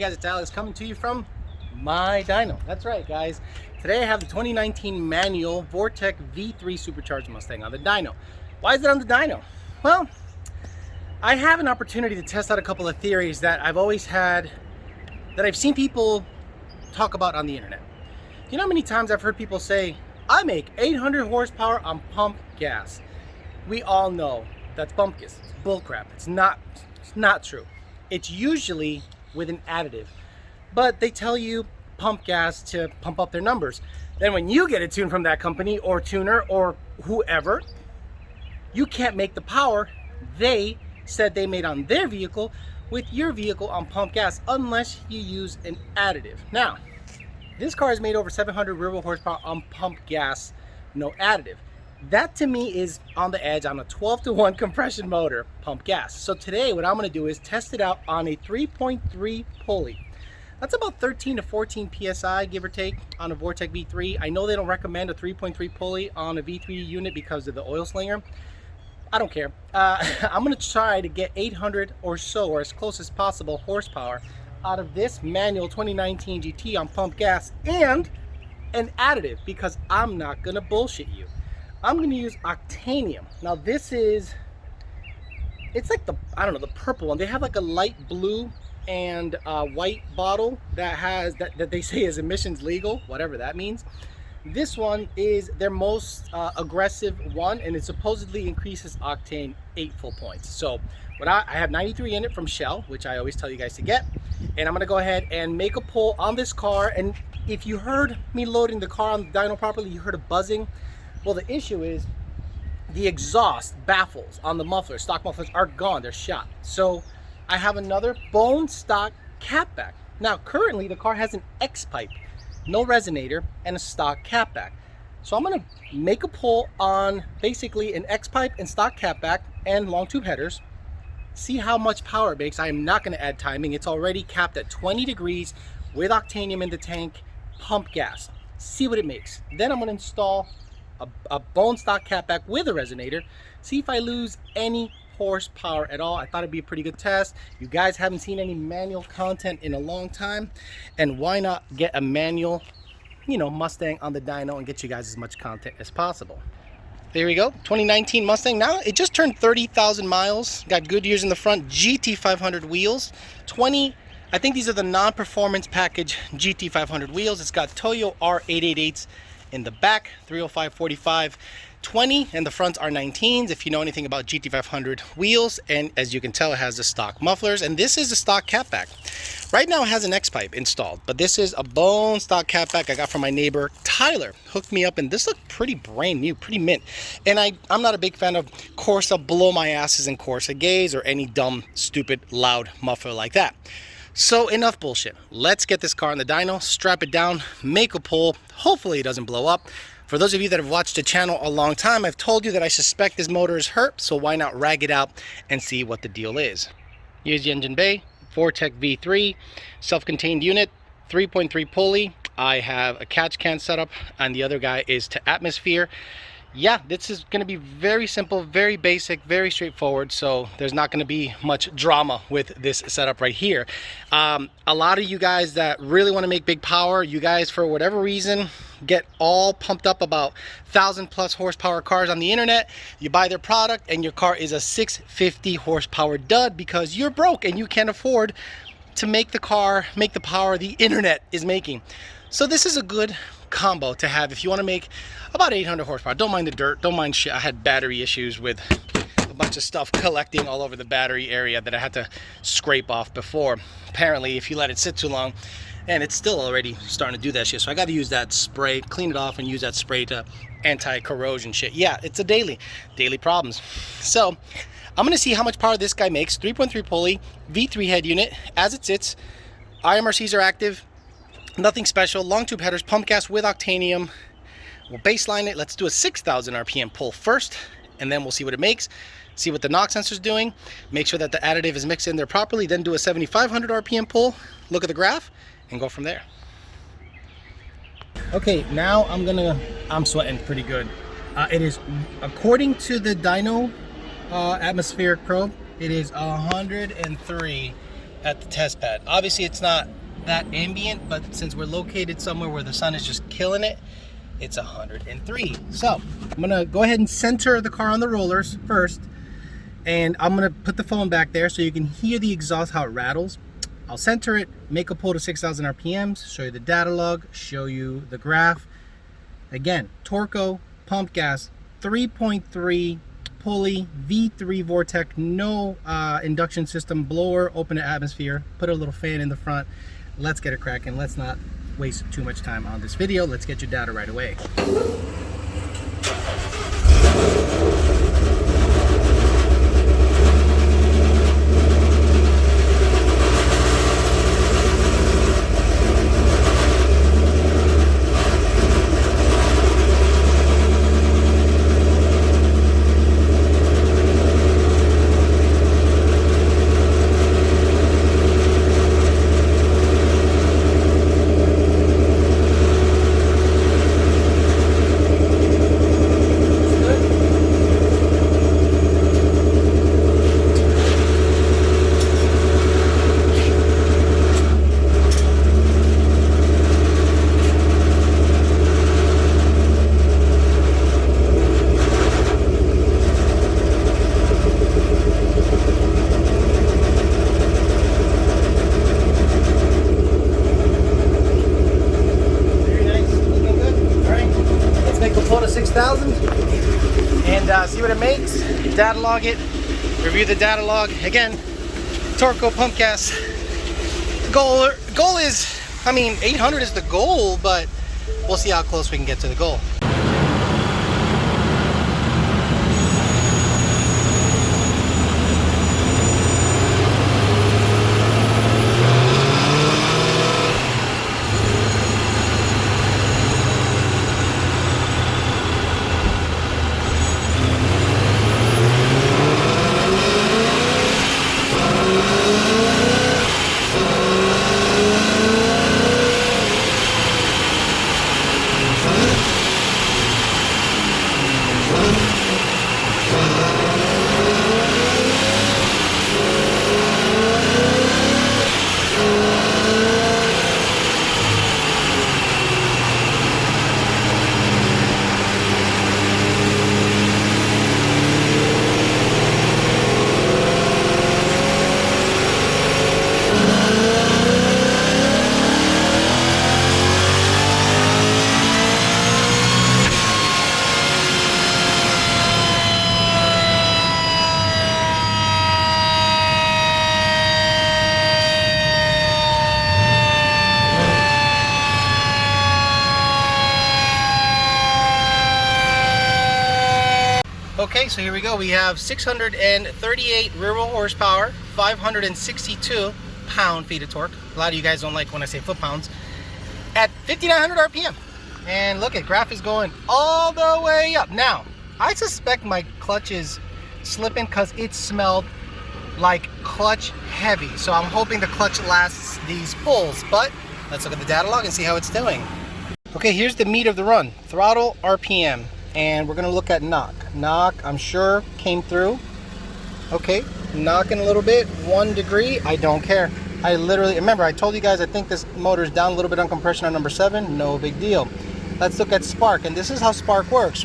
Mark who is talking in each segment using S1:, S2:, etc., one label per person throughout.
S1: guys, it's Alex coming to you from my dyno. That's right, guys. Today I have the 2019 Manual Vortec V3 Supercharged Mustang on the dyno. Why is it on the dyno? Well, I have an opportunity to test out a couple of theories that I've always had, that I've seen people talk about on the internet. You know how many times I've heard people say, I make 800 horsepower on pump gas. We all know that's bump gas. It's bullcrap. It's not true. It's usually with an additive, but they tell you pump gas to pump up their numbers. Then when you get a tune from that company or tuner or whoever, you can't make the power they said they made on their vehicle with your vehicle on pump gas unless you use an additive. Now, this car is made over 700 real horsepower on pump gas, no additive. That to me is on the edge on a 12-to-1 compression motor, pump gas. So today what I'm going to do is test it out on a 3.3 pulley. That's about 13 to 14 psi, give or take, on a Vortec V3. I know they don't recommend a 3.3 pulley on a V3 unit because of the oil slinger. I don't care. I'm going to try to get 800 or so, or as close as possible, horsepower out of this manual 2019 GT on pump gas and an additive, because I'm not going to bullshit you. I'm going to use octanium. Now this is, it's like the, I don't know, the purple one. They have like a light blue and white bottle that has, that they say is emissions legal, whatever that means. This one is their most aggressive one, and it supposedly increases octane 8 full points. So what I have 93 in it from Shell, which I always tell you guys to get, and I'm going to go ahead and make a pull on this car. And if you heard me loading the car on the dyno properly, you heard a buzzing. Well, the issue is the exhaust baffles on the mufflers, stock mufflers, are gone. They're shot. So I have another bone stock catback. Now, currently the car has an X pipe, no resonator, and a stock catback. So I'm going to make a pull on basically an X pipe and stock catback and long tube headers. See how much power it makes. I am not going to add timing. It's already capped at 20 degrees with octanium in the tank, pump gas. See what it makes. Then I'm going to install a bone stock catback with a resonator, see if I lose any horsepower at all. I thought it'd be a pretty good test. You guys haven't seen any manual content in a long time, and why not get a manual, you know, Mustang on the dyno and get you guys as much content as possible. There we go, 2019 Mustang. Now it just turned 30,000 miles, got Goodyears in the front, GT 500 wheels, I think these are the non-performance package GT 500 wheels. It's got Toyo R888s in the back, 305/45 20, and the fronts are 19s if you know anything about GT 500 wheels. And as you can tell, it has the stock mufflers, and this is the stock catback. Right now it has an X pipe installed, but this is a bone stock catback I got from my neighbor Tyler. Hooked me up, and this looked pretty brand new, pretty mint. And I'm not a big fan of Corsa blow my asses and Corsa gaze or any dumb, stupid, loud muffler like that. So enough bullshit. Let's get this car on the dyno, strap it down, make a pull. Hopefully it doesn't blow up. For those of you that have watched the channel a long time, I've told you that I suspect this motor is hurt, so why not rag it out and see what the deal is. Here's the engine bay, Vortec V3, self-contained unit, 3.3 pulley. I have a catch can setup, and the other guy is to atmosphere. Yeah, this is going to be very simple, very basic, very straightforward, so there's not going to be much drama with this setup right here. A lot of you guys that really want to make big power, you guys for whatever reason get all pumped up about 1,000+ horsepower cars on the internet. You buy their product and your car is a 650 horsepower dud because you're broke and you can't afford to make the car make the power the internet is making. So this is a good combo to have if you want to make about 800 horsepower. Don't mind the dirt, don't mind shit. I had battery issues with a bunch of stuff collecting all over the battery area that I had to scrape off before. Apparently if you let it sit too long, and it's still already starting to do that shit, so I got to use that spray, clean it off and use that spray to anti-corrosion shit. Yeah, it's a daily problems. So I'm gonna see how much power this guy makes. 3.3 pulley V3 head unit as it sits. IMRCs are active, nothing special. Long tube headers, pump gas with octanium. We'll baseline it. Let's do a 6,000 RPM pull first, and then we'll see what it makes, see what the knock sensor's doing, make sure that the additive is mixed in there properly, then do a 7,500 RPM pull, look at the graph, and go from there. Okay, now I'm sweating pretty good. It is, according to the dyno atmospheric probe, it is 103 at the test pad. Obviously it's not that ambient, but since we're located somewhere where the sun is just killing it, it's 103. So I'm gonna go ahead and center the car on the rollers first, and I'm gonna put the phone back there so you can hear the exhaust, how it rattles. I'll center it, make a pull to 6,000 RPMs, show you the data log, show you the graph. Again, Torco, pump gas, 3.3 pulley, V3 Vortec, no induction system, blower, open to atmosphere, put a little fan in the front. Let's get it cracking. Let's not waste too much time on this video. Let's get your data right away. And see what it makes, data log it, review the data log. Again, Torco pump gas. The goal is, I mean, 800 is the goal, but we'll see how close we can get to the goal. Okay, so here we go. We have 638 rear wheel horsepower, 562 pound-feet of torque. A lot of you guys don't like when I say foot-pounds. At 5,900 RPM. And look at graph is going all the way up. Now, I suspect my clutch is slipping because it smelled like clutch heavy. So I'm hoping the clutch lasts these pulls. But let's look at the data log and see how it's doing. Okay, here's the meat of the run. Throttle, RPM. And we're gonna look at knock. Knock, I'm sure, came through. Okay, knocking a little bit, 1 degree, I don't care. I literally, remember I told you guys I think this motor's down a little bit on compression on number 7, no big deal. Let's look at spark, and this is how spark works.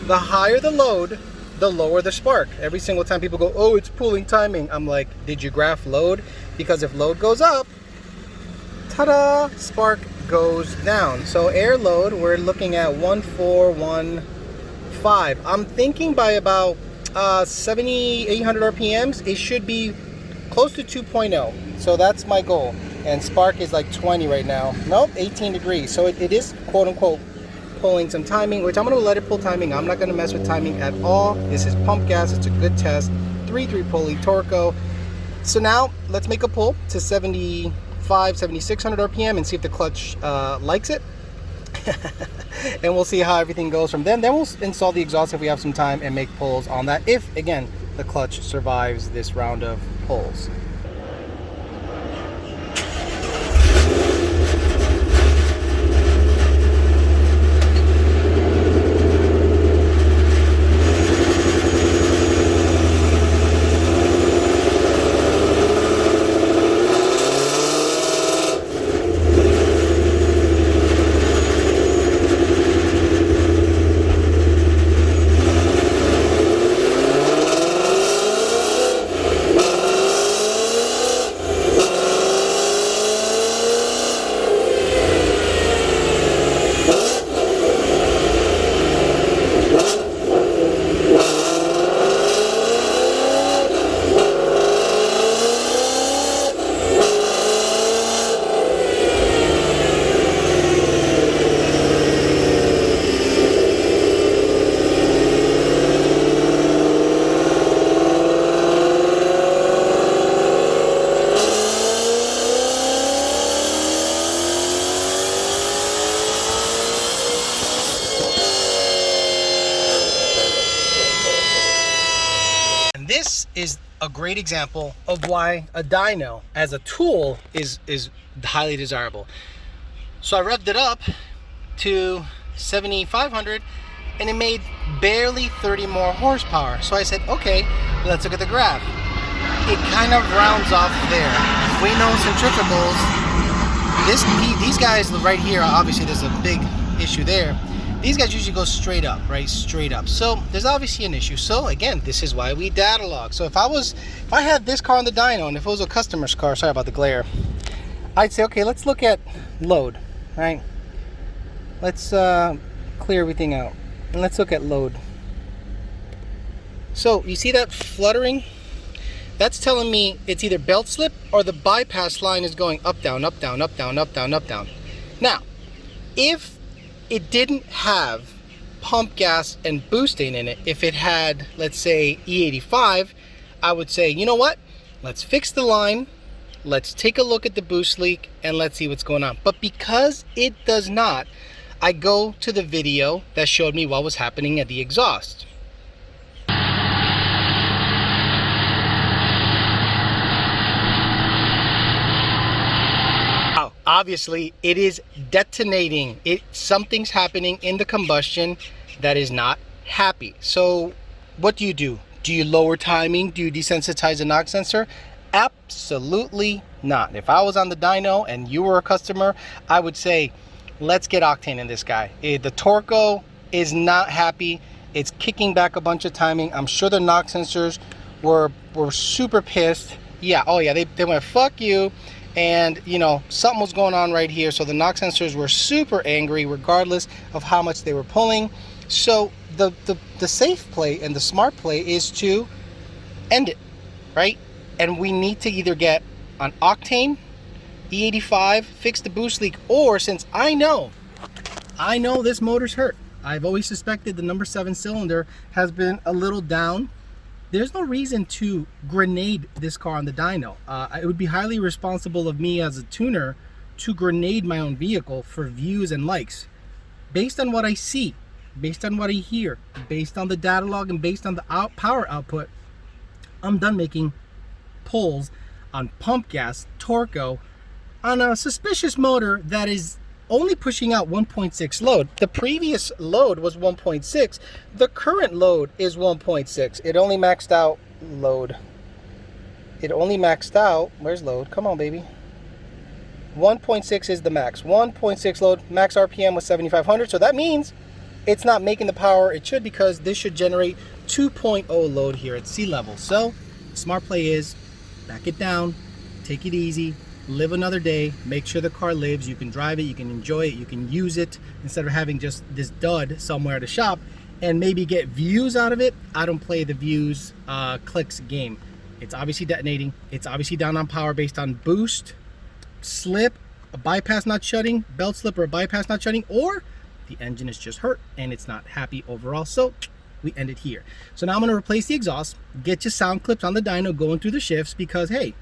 S1: The higher the load, the lower the spark. Every single time people go, oh, it's pulling timing. I'm like, did you graph load? Because if load goes up, ta-da, spark goes down. So air load, we're looking at 141.5. I'm thinking by about 800 RPMs, it should be close to 2.0. So that's my goal. And spark is like 20 right now. Nope, 18 degrees. So it is quote unquote pulling some timing, which I'm going to let it pull timing. I'm not going to mess with timing at all. This is pump gas. It's a good test. 3.3 pulley Torco. So now let's make a pull to 7,600 RPM and see if the clutch likes it. And we'll see how everything goes from then. Then we'll install the exhaust if we have some time and make pulls on that, if again the clutch survives this round of pulls. is a great example of why a dyno as a tool is highly desirable. So I revved it up to 7,500 and it made barely 30 more horsepower. So I said, okay, let's look at the graph. It kind of rounds off there. We know centrifugals, these guys right here, obviously there's a big issue there. These guys usually go straight up, right? Straight up. So there's obviously an issue. So again, this is why we data log. So if I had this car on the dyno and if it was a customer's car, sorry about the glare, I'd say, okay, let's look at load, right? Let's clear everything out and let's look at load. So you see that fluttering? That's telling me it's either belt slip or the bypass line is going up, down, up, down, up, down, up, down, up, down. Now, if it didn't have pump gas and Boostane in it, if it had, let's say, E85, I would say, you know what? Let's fix the line, let's take a look at the boost leak, and let's see what's going on. But because it does not, I go to the video that showed me what was happening at the exhaust. Obviously, it is detonating. Something's happening in the combustion that is not happy. So what do? Do you lower timing? Do you desensitize the knock sensor? Absolutely not. If I was on the dyno and you were a customer, I would say, let's get octane in this guy. The Torco is not happy. It's kicking back a bunch of timing. I'm sure the knock sensors were super pissed. Yeah, oh yeah, they went, fuck you. And you know, something was going on right here. So the knock sensors were super angry regardless of how much they were pulling. So the safe play and the smart play is to end it, right? And we need to either get an octane, E85, fix the boost leak, or since I know this motor's hurt, I've always suspected the number 7 cylinder has been a little down. There's no reason to grenade this car on the dyno. It would be highly irresponsible of me as a tuner to grenade my own vehicle for views and likes. Based on what I see, based on what I hear, based on the data log, and based on the power output, I'm done making pulls on pump gas, Torco, on a suspicious motor that is only pushing out 1.6 load. The previous load was 1.6. The current load is 1.6. It only maxed out load. It only maxed out, where's load? Come on, baby. 1.6 is the max. 1.6 load, max RPM was 7,500. So that means it's not making the power it should, because this should generate 2.0 load here at sea level. So smart play is back it down, take it easy, live another day, make sure the car lives, you can drive it, you can enjoy it, you can use it, instead of having just this dud somewhere at a shop and maybe get views out of it. I don't play the views, clicks game. It's obviously detonating, it's obviously down on power based on boost, slip, a bypass not shutting, belt slip or a bypass not shutting, or the engine is just hurt and it's not happy overall. So we end it here. So now I'm going to replace the exhaust, get your sound clips on the dyno going through the shifts, because hey,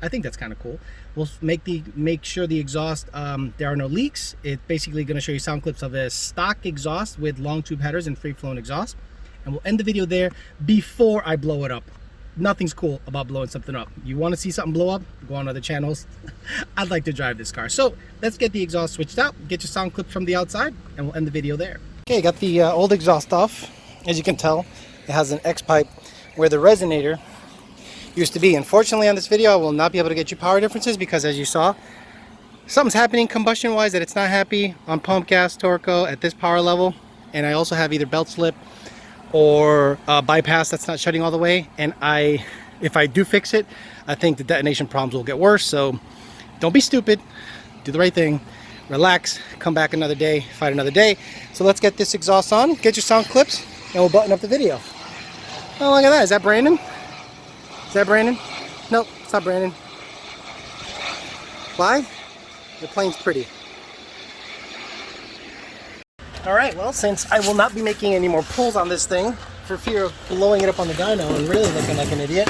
S1: I think that's kind of cool. We'll make sure the exhaust, there are no leaks. It's basically going to show you sound clips of a stock exhaust with long tube headers and free flowing exhaust. And we'll end the video there before I blow it up. Nothing's cool about blowing something up. You want to see something blow up? Go on other channels. I'd like to drive this car. So let's get the exhaust switched out, get your sound clips from the outside, and we'll end the video there. Okay, got the old exhaust off. As you can tell, it has an X pipe where the resonator used to be. Unfortunately, on this video, I will not be able to get you power differences, because as you saw, something's happening combustion wise that it's not happy on pump gas, Torco at this power level. And I also have either belt slip or bypass that's not shutting all the way. And if I do fix it, I think the detonation problems will get worse. So don't be stupid, do the right thing, relax, come back another day, fight another day. So let's get this exhaust on, get your sound clips, and we'll button up the video. Oh, look at that. Is that Brandon? Is that Brandon? Nope, it's not Brandon. Why? The plane's pretty. Alright, well, since I will not be making any more pulls on this thing for fear of blowing it up on the dyno and really looking like an idiot,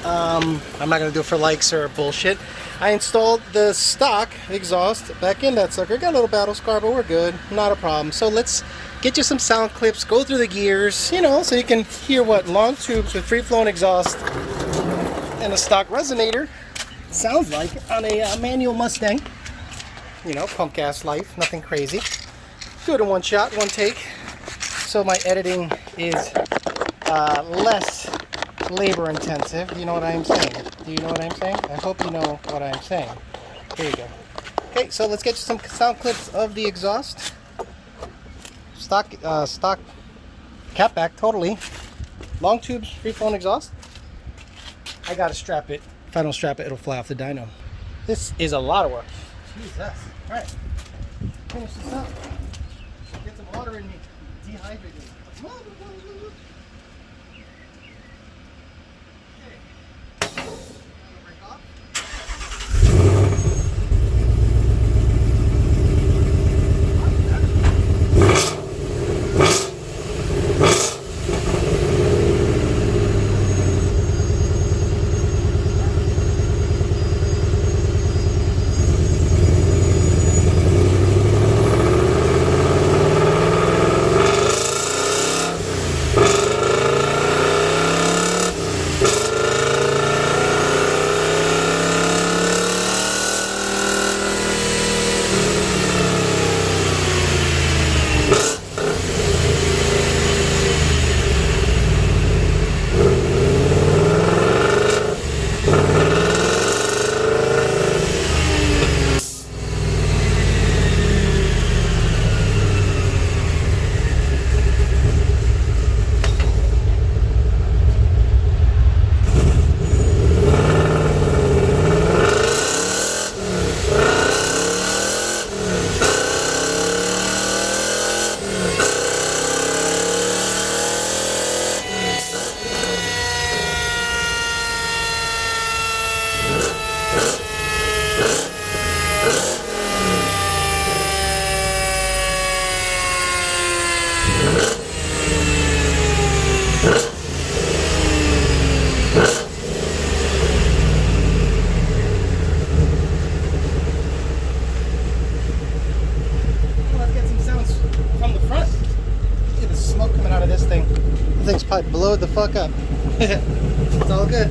S1: I'm not going to do it for likes or bullshit. I installed the stock exhaust back in that sucker. Got a little battle scar, but we're good. Not a problem. So let's get you some sound clips, go through the gears, you know, so you can hear what long tubes with free-flowing exhaust and a stock resonator sounds like on a manual Mustang. You know, pump gas life, nothing crazy. Do it in one shot, one take. So my editing is less labor intensive. You know what I'm saying? Do you know what I'm saying? I hope you know what I'm saying. Here you go. Okay, so let's get you some sound clips of the exhaust. Stock catback, totally. Long tubes, free-flowing exhaust. I gotta strap it. If I don't strap it, it'll fly off the dyno. This is a lot of work. Jesus. All right, finish this up. Get some water in me. Dehydrated. Thing's probably blowed the fuck up. It's all good.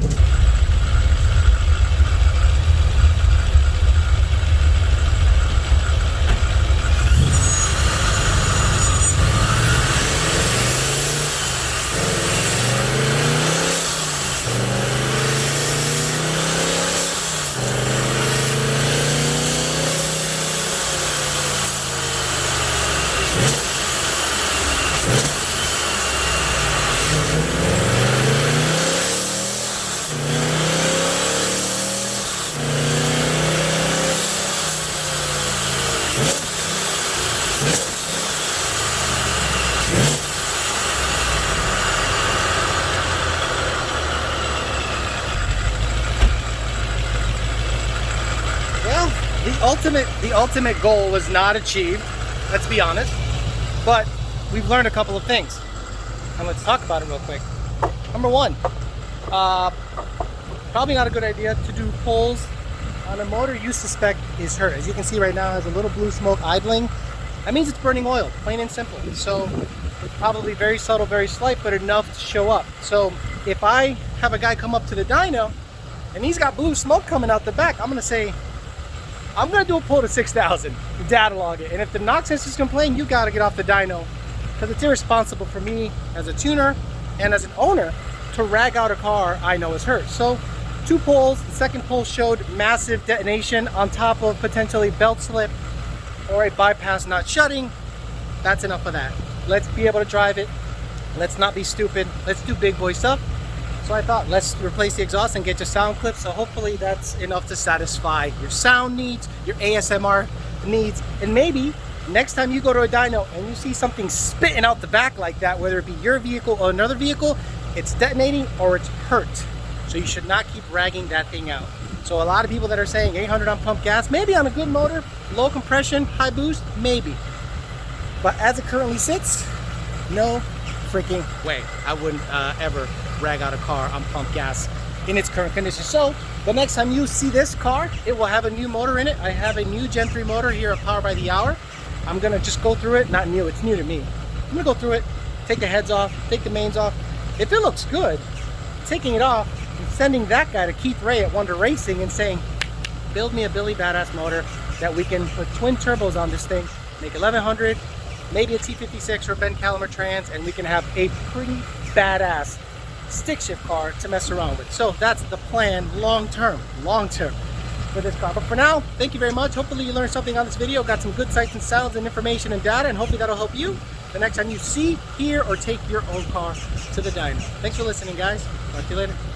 S1: The ultimate goal was not achieved, let's be honest, but we've learned a couple of things, and let's talk about it real quick. Number one, probably not a good idea to do pulls on a motor you suspect is hurt. As you can see right now, it has a little blue smoke idling. That means it's burning oil, plain and simple. So it's probably very subtle, very slight, but enough to show up. So if I have a guy come up to the dyno and he's got blue smoke coming out the back, I'm gonna say, I'm gonna do a pull to 6,000, data log it. And if the knock sensors complain, you gotta get off the dyno, because it's irresponsible for me as a tuner and as an owner to rag out a car I know is hurt. So 2 pulls, the second pull showed massive detonation on top of potentially belt slip or a bypass not shutting. That's enough of that. Let's be able to drive it. Let's not be stupid. Let's do big boy stuff. So I thought, let's replace the exhaust and get your sound clips. So hopefully that's enough to satisfy your sound needs, your ASMR needs, and maybe next time you go to a dyno and you see something spitting out the back like that, whether it be your vehicle or another vehicle, it's detonating or it's hurt. So you should not keep ragging that thing out. So a lot of people that are saying 800 on pump gas, maybe on a good motor, low compression, high boost, maybe. But as it currently sits, no freaking way. I wouldn't ever rag out a car on pump gas in its current condition. So the next time you see this car, it will have a new motor in it. I have a new Gen 3 motor here at Power by the Hour. I'm gonna just go through it. Not new, it's new to me. I'm gonna go through it, take the heads off, take the mains off. If it looks good, taking it off and sending that guy to Keith Ray at Wonder Racing and saying, build me a Billy Badass motor that we can put twin turbos on this thing, make 1100, maybe a T56 or a Ben Calimer trans, and we can have a pretty badass stick shift car to mess around with. So that's the plan long term for this car. But for now, thank you very much. Hopefully you learned something on this video, got some good sights and sounds and information and data, and hopefully that'll help you the next time you see, hear, or take your own car to the dyno. Thanks for listening, guys. Talk to you later.